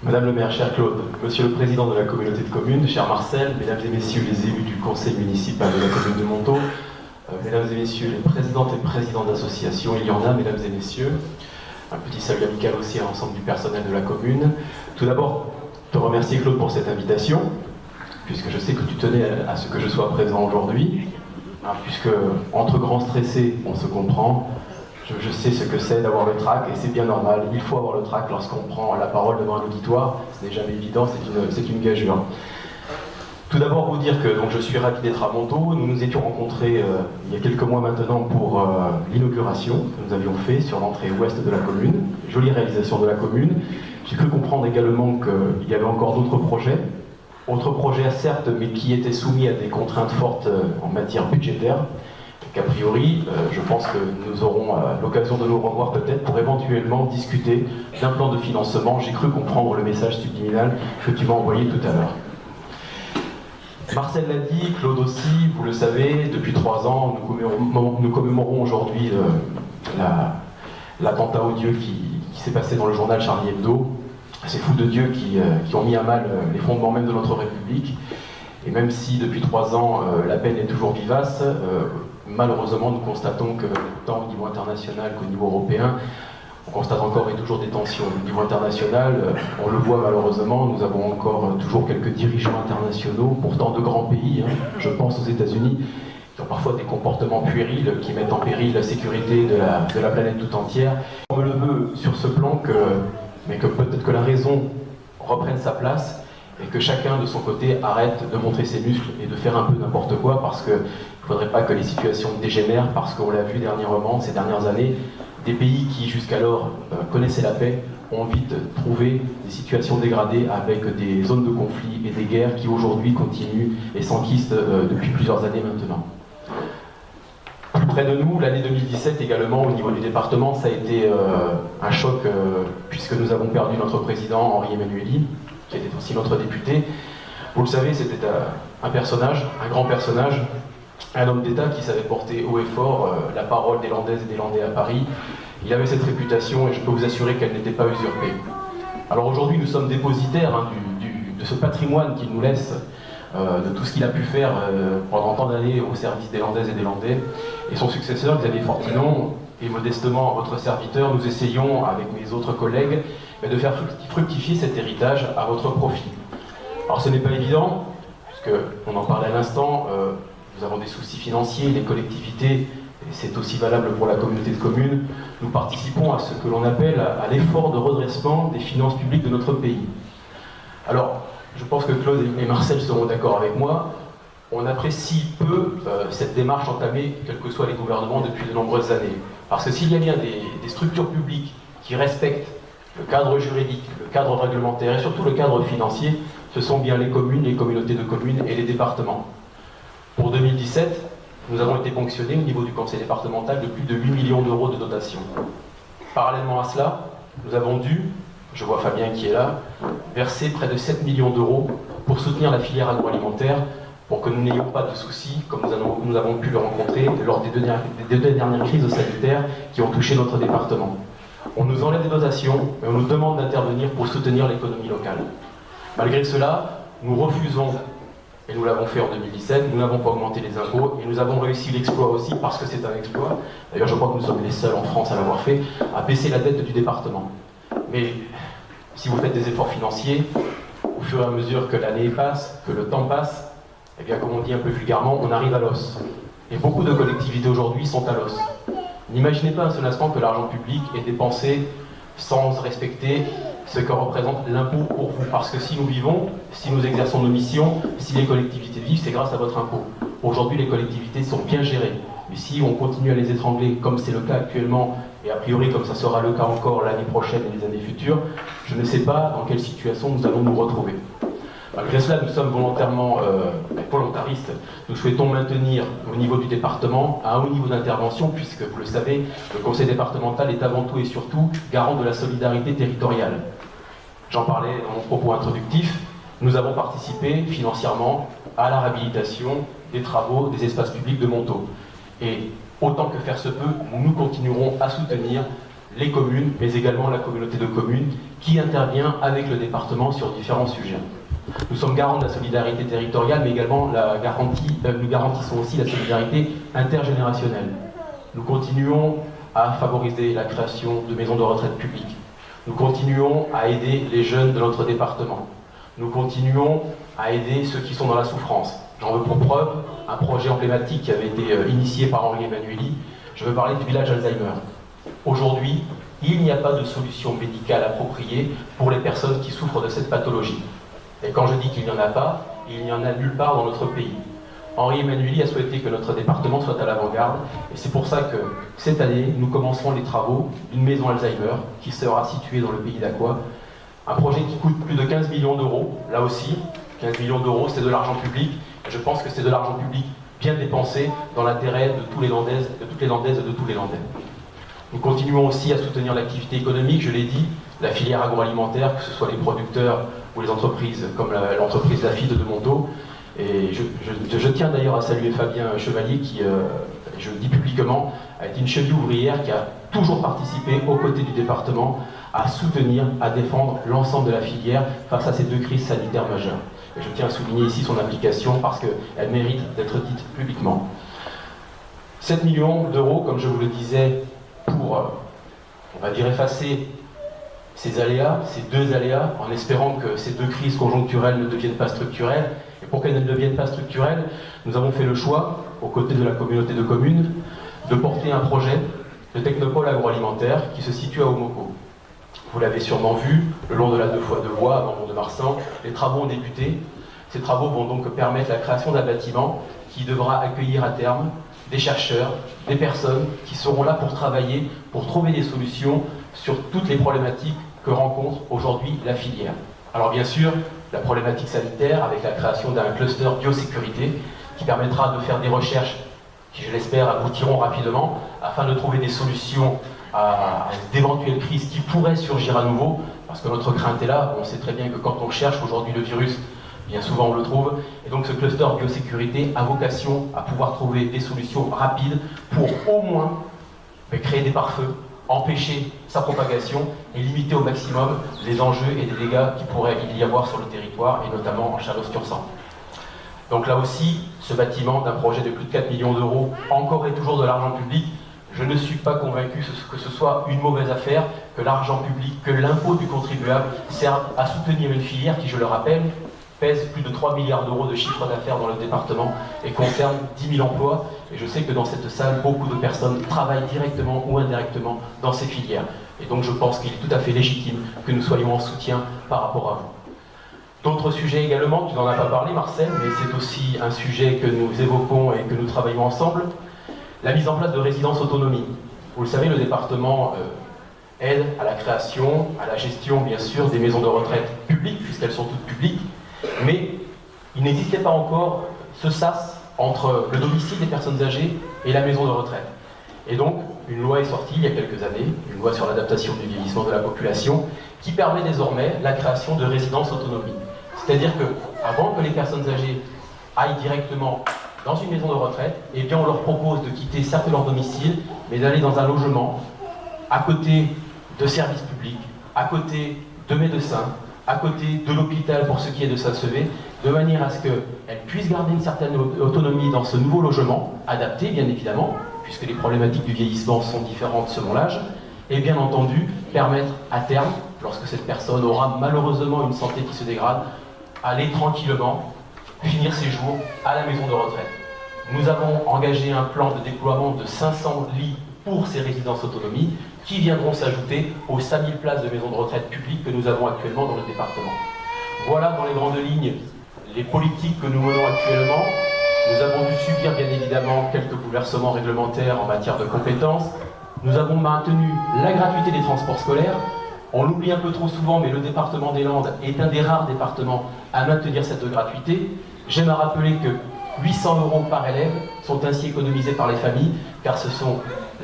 Madame le maire, cher Claude, monsieur le président de la communauté de communes, cher Marcel, mesdames et messieurs les élus du conseil municipal de la commune de Montaut, mesdames et messieurs les présidentes et présidents d'associations, il y en a, mesdames et messieurs, un petit salut amical aussi à l'ensemble du personnel de la commune. Tout d'abord, te remercier Claude pour cette invitation, puisque je sais que tu tenais à ce que je sois présent aujourd'hui, puisque entre grands stressés, on se comprend. Je sais ce que c'est d'avoir le trac, et c'est bien normal, il faut avoir le trac lorsqu'on prend la parole devant un auditoire, ce n'est jamais évident, c'est une gageure. Tout d'abord vous dire que donc, je suis ravi d'être à Montaut. Nous nous étions rencontrés il y a quelques mois maintenant pour l'inauguration que nous avions fait sur l'entrée ouest de la commune, jolie réalisation de la commune. J'ai cru comprendre également qu'il y avait encore d'autres projets certes, mais qui étaient soumis à des contraintes fortes en matière budgétaire. A priori, je pense que nous aurons l'occasion de nous revoir peut-être pour éventuellement discuter d'un plan de financement. J'ai cru comprendre le message subliminal que tu m'as envoyé tout à l'heure. Marcel l'a dit, Claude aussi, vous le savez, depuis 3 ans, nous commémorons aujourd'hui l'attentat odieux qui s'est passé dans le journal Charlie Hebdo. Ces fous de Dieu qui ont mis à mal les fondements même de notre République. Et même si depuis 3 ans, la peine est toujours vivace, malheureusement, nous constatons que tant au niveau international qu'au niveau européen, on constate encore et toujours des tensions. Au niveau international, on le voit malheureusement, nous avons encore toujours quelques dirigeants internationaux, pourtant de grands pays, je pense aux États-Unis, qui ont parfois des comportements puérils, qui mettent en péril la sécurité de la planète tout entière. On me le veut sur ce plan, mais que peut-être que la raison reprenne sa place, et que chacun de son côté arrête de montrer ses muscles et de faire un peu n'importe quoi, parce qu'il ne faudrait pas que les situations dégénèrent, parce qu'on l'a vu dernièrement, ces dernières années, des pays qui jusqu'alors connaissaient la paix ont vite trouvé des situations dégradées avec des zones de conflit et des guerres qui aujourd'hui continuent et s'enquistent depuis plusieurs années maintenant. Plus près de nous, l'année 2017 également, au niveau du département, ça a été un choc puisque nous avons perdu notre président Henri Emmanuelli, qui était aussi notre député. Vous le savez, c'était un personnage, un grand personnage, un homme d'État qui savait porter haut et fort la parole des Landaises et des Landais à Paris. Il avait cette réputation et je peux vous assurer qu'elle n'était pas usurpée. Alors aujourd'hui, nous sommes dépositaires de ce patrimoine qu'il nous laisse, de tout ce qu'il a pu faire pendant tant d'années au service des Landaises et des Landais. Et son successeur, Xavier Fortinon, et modestement votre serviteur, nous essayons, avec mes autres collègues, de faire fructifier cet héritage à votre profit. Alors ce n'est pas évident, puisqu'on en parlait à l'instant, nous avons des soucis financiers, les collectivités, et c'est aussi valable pour la communauté de communes, nous participons à ce que l'on appelle à l'effort de redressement des finances publiques de notre pays. Alors, je pense que Claude et Marcel seront d'accord avec moi, on apprécie peu cette démarche entamée, quels que soient les gouvernements, depuis de nombreuses années. Parce que s'il y a bien des structures publiques qui respectent le cadre juridique, le cadre réglementaire et surtout le cadre financier, ce sont bien les communes, les communautés de communes et les départements. Pour 2017, nous avons été ponctionnés au niveau du conseil départemental de plus de 8 millions d'euros de dotation. Parallèlement à cela, nous avons dû, je vois Fabien qui est là, verser près de 7 millions d'euros pour soutenir la filière agroalimentaire, pour que nous n'ayons pas de soucis, comme nous avons pu le rencontrer lors des deux dernières crises sanitaires qui ont touché notre département. On nous enlève des dotations, mais on nous demande d'intervenir pour soutenir l'économie locale. Malgré cela, nous refusons, et nous l'avons fait en 2017, nous n'avons pas augmenté les impôts, et nous avons réussi l'exploit aussi, parce que c'est un exploit, d'ailleurs je crois que nous sommes les seuls en France à l'avoir fait, à baisser la dette du département. Mais si vous faites des efforts financiers, au fur et à mesure que l'année passe, que le temps passe, eh bien comme on dit un peu vulgairement, on arrive à l'os. Et beaucoup de collectivités aujourd'hui sont à l'os. N'imaginez pas un seul instant que l'argent public est dépensé sans respecter ce que représente l'impôt pour vous. Parce que si nous vivons, si nous exerçons nos missions, si les collectivités vivent, c'est grâce à votre impôt. Aujourd'hui, les collectivités sont bien gérées. Mais si on continue à les étrangler, comme c'est le cas actuellement, et a priori comme ça sera le cas encore l'année prochaine et les années futures, je ne sais pas dans quelle situation nous allons nous retrouver. Malgré cela, nous sommes volontairement volontaristes. Nous souhaitons maintenir au niveau du département un haut niveau d'intervention, puisque, vous le savez, le conseil départemental est avant tout et surtout garant de la solidarité territoriale. J'en parlais dans mon propos introductif. Nous avons participé financièrement à la réhabilitation des travaux des espaces publics de Montaut. Et autant que faire se peut, nous continuerons à soutenir les communes, mais également la communauté de communes qui intervient avec le département sur différents sujets. Nous sommes garants de la solidarité territoriale, mais également nous garantissons aussi la solidarité intergénérationnelle. Nous continuons à favoriser la création de maisons de retraite publiques. Nous continuons à aider les jeunes de notre département. Nous continuons à aider ceux qui sont dans la souffrance. J'en veux pour preuve un projet emblématique qui avait été initié par Henri Emmanuelli. Je veux parler du village Alzheimer. Aujourd'hui, il n'y a pas de solution médicale appropriée pour les personnes qui souffrent de cette pathologie. Et quand je dis qu'il n'y en a pas, il n'y en a nulle part dans notre pays. Henri Emmanuelli a souhaité que notre département soit à l'avant-garde, et c'est pour ça que cette année, nous commencerons les travaux d'une maison Alzheimer qui sera située dans le pays d'Aqua. Un projet qui coûte plus de 15 millions d'euros. Là aussi, 15 millions d'euros, c'est de l'argent public, et je pense que c'est de l'argent public bien dépensé dans l'intérêt de toutes les Landaises et de tous les Landais. Nous continuons aussi à soutenir l'activité économique, je l'ai dit, la filière agroalimentaire, que ce soit les producteurs ou les entreprises comme l'entreprise Lafite de Montaut. Et je tiens d'ailleurs à saluer Fabien Chevalier qui, je le dis publiquement, a été une cheville ouvrière qui a toujours participé aux côtés du département à soutenir, à défendre l'ensemble de la filière face à ces deux crises sanitaires majeures. Et je tiens à souligner ici son implication parce qu'elle mérite d'être dite publiquement. 7 millions d'euros, comme je vous le disais, pour, on va dire, effacer ces aléas, ces deux aléas, en espérant que ces deux crises conjoncturelles ne deviennent pas structurelles. Et pour qu'elles ne deviennent pas structurelles, nous avons fait le choix, aux côtés de la communauté de communes, de porter un projet de technopole agroalimentaire qui se situe à Omoko. Vous l'avez sûrement vu, le long de la 2x2 voies à Mont-de-Marsan, les travaux ont débuté. Ces travaux vont donc permettre la création d'un bâtiment qui devra accueillir à terme des chercheurs, des personnes qui seront là pour travailler, pour trouver des solutions sur toutes les problématiques que rencontre aujourd'hui la filière. Alors bien sûr, la problématique sanitaire avec la création d'un cluster biosécurité qui permettra de faire des recherches qui, je l'espère, aboutiront rapidement afin de trouver des solutions à d'éventuelles crises qui pourraient surgir à nouveau, parce que notre crainte est là. On sait très bien que quand on cherche aujourd'hui le virus, bien souvent on le trouve, et donc ce cluster biosécurité a vocation à pouvoir trouver des solutions rapides pour au moins créer des pare-feux, empêcher sa propagation et limiter au maximum les enjeux et les dégâts qui pourraient y avoir sur le territoire, et notamment en Chalosse-Tursan. Donc là aussi, ce bâtiment d'un projet de plus de 4 millions d'euros, encore et toujours de l'argent public, je ne suis pas convaincu que ce soit une mauvaise affaire, que l'argent public, que l'impôt du contribuable serve à soutenir une filière qui, je le rappelle, pèse plus de 3 milliards d'euros de chiffre d'affaires dans le département et concerne 10 000 emplois. Et je sais que dans cette salle, beaucoup de personnes travaillent directement ou indirectement dans ces filières. Et donc je pense qu'il est tout à fait légitime que nous soyons en soutien par rapport à vous. D'autres sujets également, tu n'en as pas parlé Marcel, mais c'est aussi un sujet que nous évoquons et que nous travaillons ensemble. La mise en place de résidences autonomie. Vous le savez, le département aide à la création, à la gestion bien sûr des maisons de retraite publiques, puisqu'elles sont toutes publiques. Mais il n'existait pas encore ce sas entre le domicile des personnes âgées et la maison de retraite. Et donc, une loi est sortie il y a quelques années, une loi sur l'adaptation du vieillissement de la population, qui permet désormais la création de résidences autonomie. C'est-à-dire qu'avant que les personnes âgées aillent directement dans une maison de retraite, eh bien on leur propose de quitter certes leur domicile, mais d'aller dans un logement à côté de services publics, à côté de médecins, à côté de l'hôpital pour ce qui est de s'achever, de manière à ce qu'elles puissent garder une certaine autonomie dans ce nouveau logement, adapté bien évidemment, puisque les problématiques du vieillissement sont différentes selon l'âge, et bien entendu permettre à terme, lorsque cette personne aura malheureusement une santé qui se dégrade, aller tranquillement finir ses jours à la maison de retraite. Nous avons engagé un plan de déploiement de 500 lits pour ces résidences autonomie qui viendront s'ajouter aux 5000 places de maisons de retraite publiques que nous avons actuellement dans le département. Voilà dans les grandes lignes les politiques que nous menons actuellement. Nous avons dû subir bien évidemment quelques bouleversements réglementaires en matière de compétences. Nous avons maintenu la gratuité des transports scolaires. On l'oublie un peu trop souvent, mais le département des Landes est un des rares départements à maintenir cette gratuité. J'aime à rappeler que 800 € par élève sont ainsi économisés par les familles, car ce sont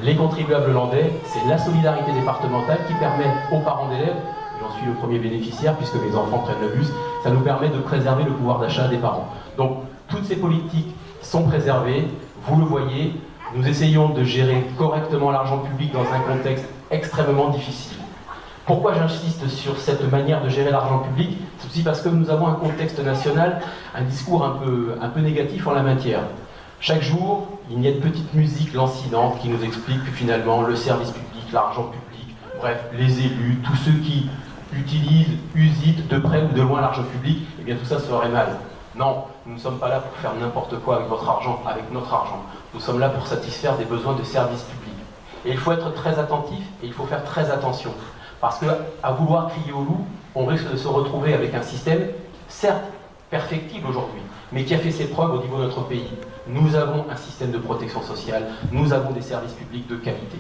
les contribuables landais, c'est la solidarité départementale qui permet aux parents d'élèves, j'en suis le premier bénéficiaire puisque mes enfants prennent le bus, ça nous permet de préserver le pouvoir d'achat des parents. Donc toutes ces politiques sont préservées, vous le voyez, nous essayons de gérer correctement l'argent public dans un contexte extrêmement difficile. Pourquoi j'insiste sur cette manière de gérer l'argent public? C'est aussi parce que nous avons un contexte national, un discours un peu négatif en la matière. Chaque jour, il y a de petites musiques lancinantes qui nous expliquent que finalement le service public, l'argent public, bref, les élus, tous ceux qui utilisent, usitent de près ou de loin l'argent public, eh bien tout ça serait mal. Non, nous ne sommes pas là pour faire n'importe quoi avec votre argent, avec notre argent. Nous sommes là pour satisfaire des besoins de service public. Et il faut être très attentif et il faut faire très attention. Parce qu'à vouloir crier au loup, on risque de se retrouver avec un système, certes perfectible aujourd'hui, mais qui a fait ses preuves au niveau de notre pays. Nous avons un système de protection sociale, nous avons des services publics de qualité.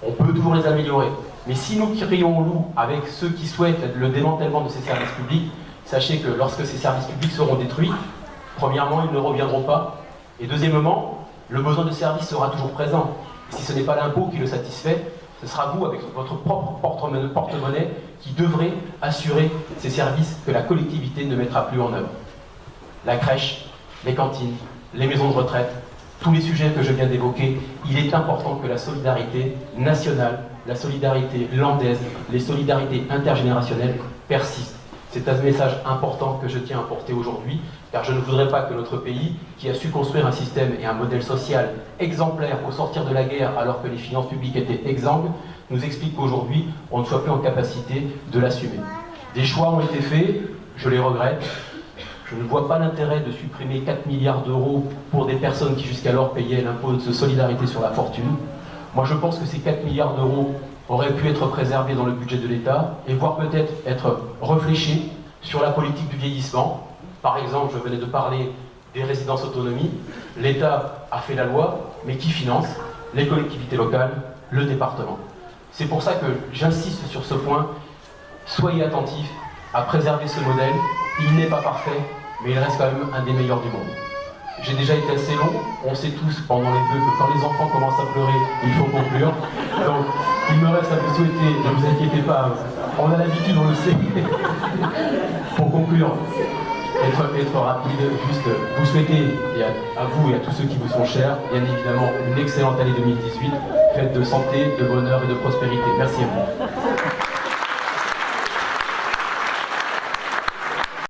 On peut toujours les améliorer, mais si nous crions au loup avec ceux qui souhaitent le démantèlement de ces services publics, sachez que lorsque ces services publics seront détruits, premièrement, ils ne reviendront pas, et deuxièmement, le besoin de service sera toujours présent. Et si ce n'est pas l'impôt qui le satisfait, ce sera vous, avec votre propre porte-monnaie, qui devrez assurer ces services que la collectivité ne mettra plus en œuvre. La crèche, les cantines, les maisons de retraite, tous les sujets que je viens d'évoquer, il est important que la solidarité nationale, la solidarité landaise, les solidarités intergénérationnelles persistent. C'est un message important que je tiens à porter aujourd'hui, car je ne voudrais pas que notre pays, qui a su construire un système et un modèle social exemplaire au sortir de la guerre alors que les finances publiques étaient exsangues, nous explique qu'aujourd'hui, on ne soit plus en capacité de l'assumer. Des choix ont été faits, je les regrette. Je ne vois pas l'intérêt de supprimer 4 milliards d'euros pour des personnes qui jusqu'alors payaient l'impôt de solidarité sur la fortune. Moi je pense que ces 4 milliards d'euros auraient pu être préservés dans le budget de l'État et voire peut-être être réfléchis sur la politique du vieillissement. Par exemple, je venais de parler des résidences autonomie. L'État a fait la loi, mais qui finance? Les collectivités locales, le département. C'est pour ça que j'insiste sur ce point. Soyez attentifs à préserver ce modèle. Il n'est pas parfait, mais il reste quand même un des meilleurs du monde. J'ai déjà été assez long, on sait tous pendant les vœux que quand les enfants commencent à pleurer, il faut conclure. Donc, il me reste à vous souhaiter, ne vous inquiétez pas, on a l'habitude, on le sait. Pour conclure, être rapide, juste vous souhaiter, et à vous et à tous ceux qui vous sont chers, bien évidemment, une excellente année 2018, faite de santé, de bonheur et de prospérité. Merci à vous.